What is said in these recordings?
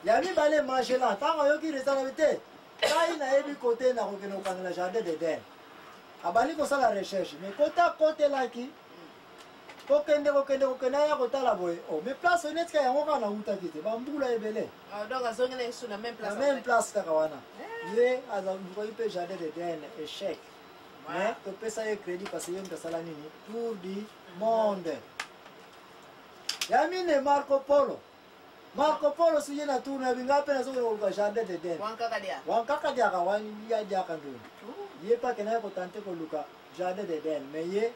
ya mibale marché là ntango yoki resala te ngai nayebi kote na kokende kokangela jardin d'Eden abandi kosala recherche mais kotelaki kokende ya kotala boye mais place oyo netika yango kaka nautaki te bambula ebele na même place kaka wana ye azalikoki mpe jardin d'Eden échec mais topesa ye crédit parce que ye moto asala nini tour du monde ya mine Marco Polo si ye na tour na binga mpe nazokende koluka jardin d'Eden wankaka diaka waya diaka ndoni ye mpe akenda ye kotante koluka jardin d'Eden mais ye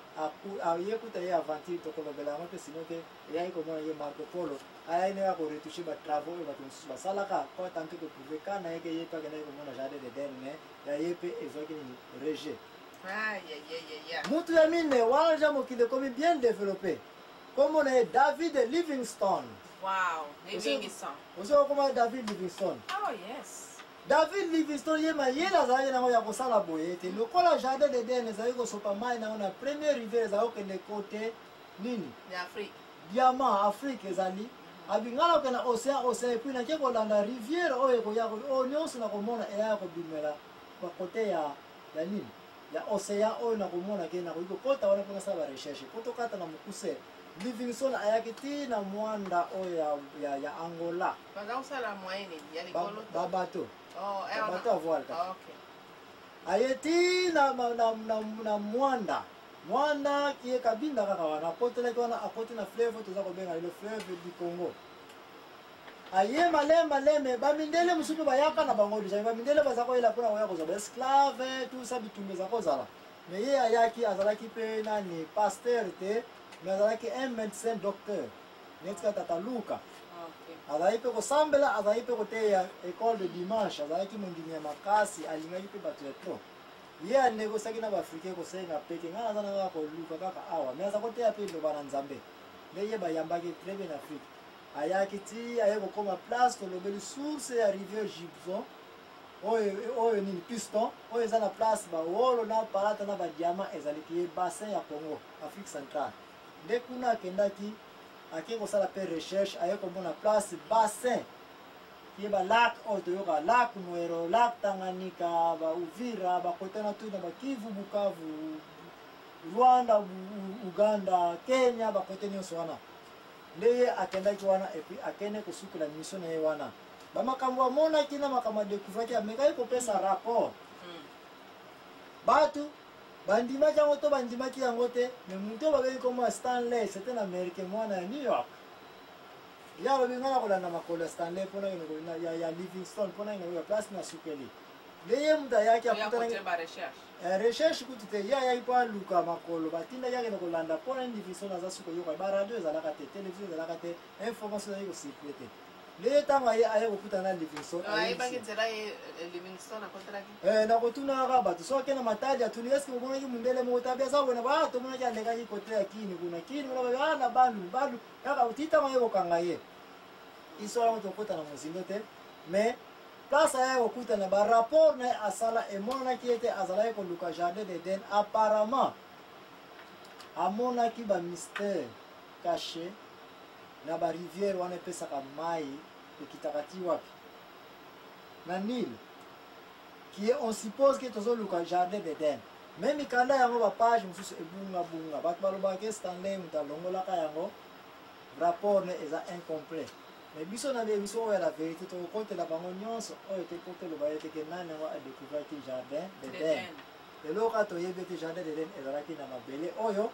kuta ye aventure tokolobela yango mpe sino ke eyai komona ye Marco Polo ayai ne ya koretouche batravaux oyo bato mosusu basalaka po atante koprouve ka na ye ke ye mpe akenda ye komona jardin d'Eden mais ya ye mpe ezwaki nini rejet mutu ya mine wana ja mokili ekomi bien développé komona ye David Livingstone. Wow, Livingstone. Osokoma David Livingstone. Oh yes. David Livingstone ye mayela azalaki nango ya kosala boye te lokola jardin d'Eden ezalaki kosopa mai nango na première rivière ezalaki kokende kote nini diamant Afrique ezali abingala okenda océan epuis nake kolanda rivière oyo ekoya oyo nyonso nakomona eya kobimela bakote ya nini ya océan oyo nakomona ke nakoki kokota wana mpo nasala barecherche po tokata na mokuse Livingstone ayaki ti na mwanda oyo ya Angola babato babato avoile aye ti na mwanda kiye kabinda kaka wana akotelaki wana akoti na fleuve toza kobenga le fleuve du Congo aye maleme bamindele mosusu bayaka na bango deja bamindele baza koyela mpona koya kozwa baesclave tout ça bitumba eza kozala mais ye ayaki azalaki mpe nani pasteur te mais azalaki un médecin docteur netika tata Luka azalaki mpe kosambela azalaki mpe koteya école de dimanche azalaki mondimi ya makasi alingaki mpe bato ya tro ye anegosiaki na baafrikain kosenga peke ngai naza nanga koluka kaka awa mais aza koteya mpe loba na nzambe nde ye bayambaki très bien afrique ayaki ti aye kokoma place tolobeli source ya rivière Gibson oyo nini piston oyo eza na place bawolo na palata na badiamant ezalaki ye bassin ya Congo Afrique centrale nde kuna akendaki ake kosala mpe recherche aye komona place bassin ye balac oyo toyoka lac Mwero lac Tanganyika bauvira bakote na tuna bakivu Bukavu Rwanda Uganda Kenya bakote nyonso wana nde ye akendaki wana epuis akende kosukela mission na ye wana bamakambo amonaki na makambo adécouvraki amekaki kopesa rapport bato bandimaki yango to bandimaki yango te mais mutu oyo babengi komona Stanley c'était un américain mwana ya New York ya alobi ngai na kolanda makolo ya Stanley mpona ya Livingstone mpona ya place na sukeli nde ye mutu ayaki recherche kutu te ye ayaki mpo aluka makolo batindaki akende kolanda mpona Livingstone aza suka yoka baradio ezalaka te télévision ezalaka te information ezalaki kosirkule te le ntango aye kokutana na Livingstone nakotuna kaka bato so akenda matadi atuni eske omonaki mundele moko tabi aza kona tomonaki alekaki kote ya kini kuna na bandu kaka titango aye kokanga ye iso yango tokota na mozindo te mais place aye kokutana barapport na ye asala emonaki ete azalaki koluka jardin d'Eden apparemment amonaki bamystère caché na barivière wana epesaka mai ekitaka ti wapi na Nil qui on suppose que tozoluka jardin d'Eden mais mikanda yango bapage mosusu ebungabunga bato balobaka Stanley moto alongolaka yango rapport ne eza incomplet mais biso na biso oyo ya la vérité tokokotela bango nyonso oyo te po toloba ye teke nani yango adécouvraki jardin d'Eden eloko kaka toyebi ete jardin d'Eden ezalaki na mabele oyo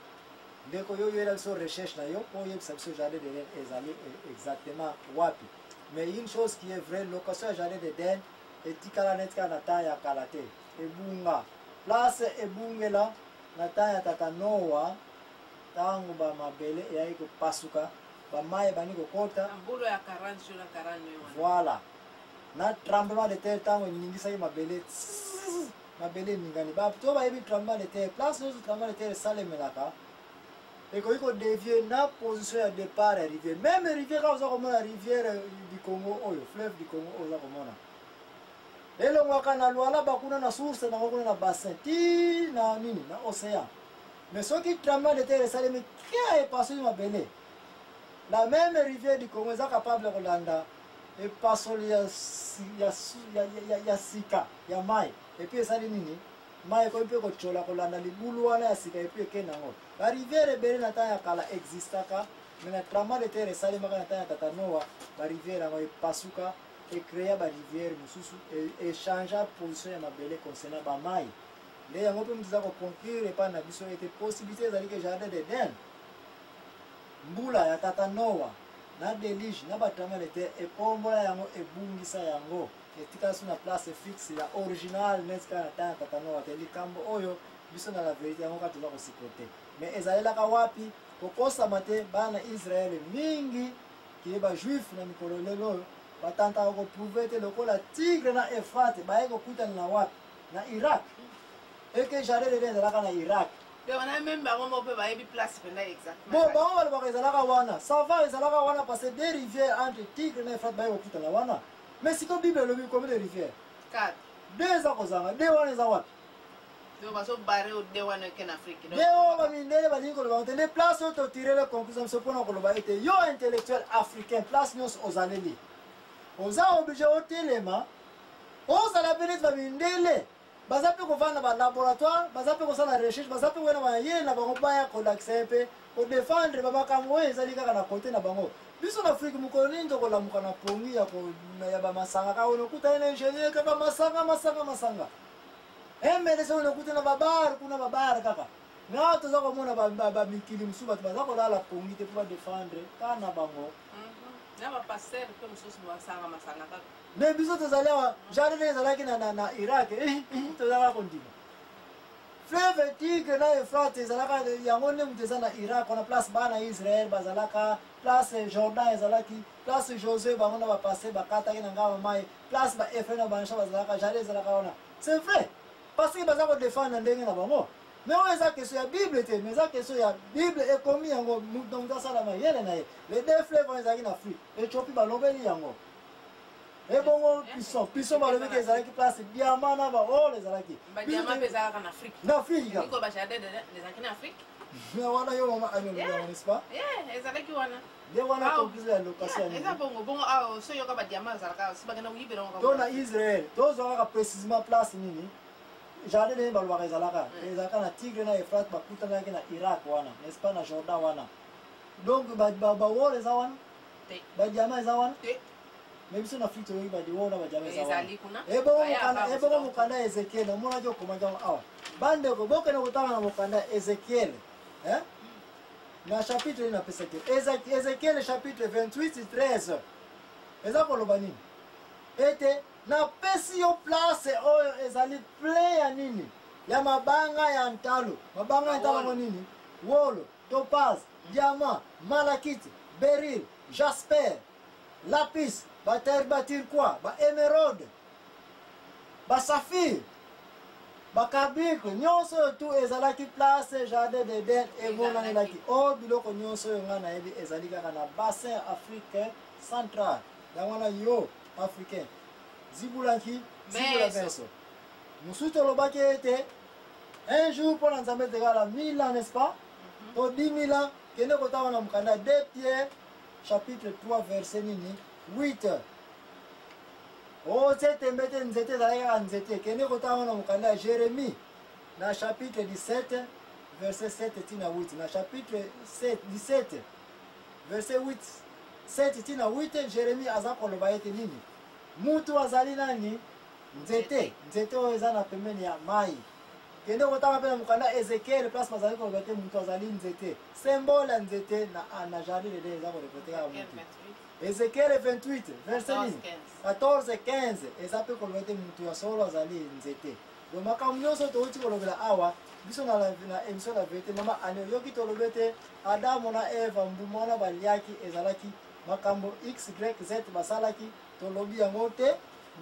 ndeko yo yoyela biso recherche na yo po oyebisa biso jardin d'Eden ezali exactement wapi mais une chose qui est vraie location ya jardin d'Eden etikala neti kaka na temps ya kala te ebunga place ebungela na temps ya tata Noa ntango bamabele eyaki kopasuka bamai ebandi kokota voilà na tremblement de terre ntango eningisaki mabele eningani bato bayebi tremblement de terre place nyonso tremblement de terre esalemelaka ekoki kodevie na position ya départ ya rivière même rivière kaka oza komona rivière du Congo oyo fleuve du Congo oyo oza komona elongwaka na lwala bakuna na source nango kuna na bassin ti na nini na océan mais soki tremblement de terre esalemi kia epasoli mabele la même rivière du Congo eza capable kolanda et pasoli ya sika ya mai et puis ça nini mai ko pe ko chola ko landa libulu wana ya sika et puis kenango ba rivière bele na ta ya kala existaka mais na trama de terre sali maka na ta ya tatanoa ba rivière ngo pasuka et créer ba rivière mususu et changer position ya mabele concernant ba mai le yango pe mutiza ko conclure pa na biso était possibilité zali que jardin d'Eden mbula ya tatanoa na delige na batanga lete ekombola yango ebungisa yango etika suna place fixe ya original neska na tanga tatanoa teli kambo oyo biso na la vérité yango katuza ko sipote mais ezalelaka wapi kokosa mate bana Israël mingi ki ba juif na mikolo lelo batanta ko prouver te lokola Tigre na Efrate baye ko kutana na wapi na Irak et que jardin d'Eden ezalaka na Irak. Mais on a même on peut pas y place exactement. Bon, on va voir ezalaka wana. Ça va ezalaka wana parce que des rivières entre Tigre et Euphrates baye okuta na wana. Mais si comme Bible lobi combien de rivières? 4. Deux akozanga, deux wana ezawa. Donc on va barrer au deux wana en Afrique. Deux wana mindele ba lingo ba tene place auto tirer la conclusion se pona ko ba ete yo intellectuel africain place nyos ozaleli. Oza obligé au telema. Oza la benite ba mindele. Bazape ko vana ba laboratoire, bazape ko sala recherche, bazape wena ba yena ba ko baya ko l'accepter, ko défendre ba makambo ezali kaka na côté na bango. Biso na Afrique mukoni ndo ko lamuka na pongi ya ko ya ba masanga ka ono kuta ina ingénieur ka ba masanga. Mbele so ono kuta na babar kuna babar kaka. Na to za ko mona ba mikili musuba ba za ko la pongi te pour défendre kana bango. Na ba passer ko mususu masanga kaka. Mais biso tozalewa jardin ezalaki na Irak tozalaka kondima fleuve Tigre na Euphrates ezalaka yango nde mutu eza na Irak wana place bana Israël bazalaka place Jordan ezalaki place Josué bango na bapasse bakataki na ngaba mai place ba Ephraim na bansha bazalaka jardin ezalaka wana c'est vrai parce que baza ko défendre ndenge na bango mais on eza question ya Bible te mais eza question ya Bible ekomi yango mutu mutu asala mayele na ye les deux fleuves ezalaki na Afrique Éthiopie balobeli yango et bon, puissant par le mec qui est place diamant là bas oh les alaki. Diamant pesa en Afrique. En Afrique. Niko ba jardin des en Afrique. Mais wana yo mama ayo n'est-ce pas? Les alaki wana. Des wana complice la location. Eza bongo ah so yo ka ba diamant zalaka si ba kana uyibela ngo. Dans na Israël, tous on précisément place nini. Jardin de balwa ezalaka. Ezalaka na Tigre na Euphrates ba kutana na Irak wana, n'est-ce pas na Jordan wana. Donc ba wole za wana. Ba diamant za wana. Même si on a fait tout le monde va jamais et bon mukanda Ezekiel mona jo komanja awa bande ko boka na kutana na mukanda Ezekiel na chapitre na pesa ke Ezekiel chapitre 28-13 eza ko loba nini ete na pesi yo place oyo ezali plein ya nini ya mabanga ya ntalo mabanga ya ntalo nini wolo topaz diamant malachite beryl jasper lapis ba terre batir quoi ba émeraude ba saphir ba kabik nyonso tu ezalaki place jardin d'Eden emonanelaki o biloko nyonso oyo nga nayebi ezali kaka na bassin africain central yango wana yo africain zibula meso mosusu tolobaki ete un jour mpona nzambe tekala 1000 ans n'est-ce pas to 10 000 ans kende kotanga na mokanda 2 Pierre chapitre 3 verset nini 8. Oh, c'était mettre nzete zaïra nzete. Kene kotanga na mukanda Jérémie na chapitre 17 verset 7 tina 8. Na chapitre 17 verset 8 7 tina 8 Jérémie aza koloba ete nini? Mutu azali nani? Nzete. Nzete oyo eza na pembeni ya mai. Kende kotanga pe na mukanda Ezekiel place mazali koloba ete mutu azali nzete. Symbole ya nzete na jardin d'Eden eza kolopoteka mutu. Ezekiel 28 verset 14-15 eza pe koloba ete mutu ya solo azali nzete. Donc makambo nyonso touti kolobela awa biso na émission la vérité mama ane yoki toloba ete Adamu na Eva mbuma wana baliaki ezalaki makambo x y z basalaki tolobi yango te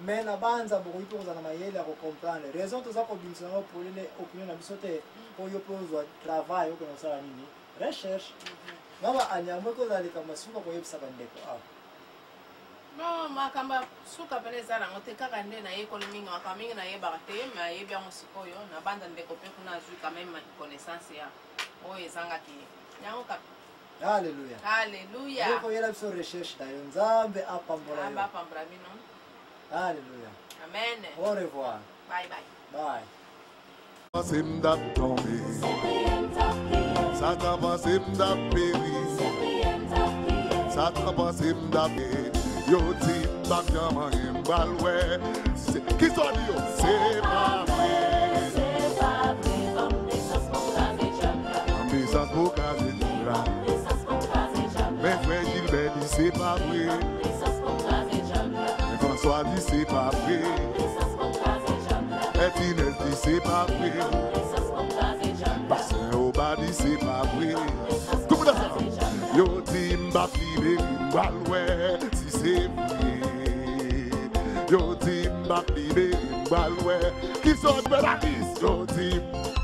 mais na banza bokoki mpe kozala na mayele ya kocomprendre raison toza kobimisa yango polele opinion na biso te oyo mpe ozwa travail okona kosala nini recherche mama ane yango ekozala likambo suka koyebisaka ndeko awa non makamba suka pele ezala yango te kaka nde nayekoli mingi makambo mingi nayebaka te me ayebi yango sikoyo na banda ndeko mpe kuna azwi quand même connaissance ya oyo ezangaki yango kaka Alléluia. Alléluia. Ndeko yela biso recherche na yo nzambe apambola yo. Amba pambra bino. Alléluia. Amen. Au revoir. Bye bye. Bye. Simda tombe, Sataba simda peri, Sataba simda peri, yo timba kama imbalwe, qui sont yo, c'est pas vrai, Ambisas Bokaze Jambla, mes frères Gilbert dit c'est pas vrai, et François dit c'est pas vrai, et Inès dit c'est pas vrai. Oba dit c'est pas vrai. Tout le monde yo timba pibe mbalwe si c'est vrai. Yo timba pibe mbalwe qui sont de la vie. Yo timba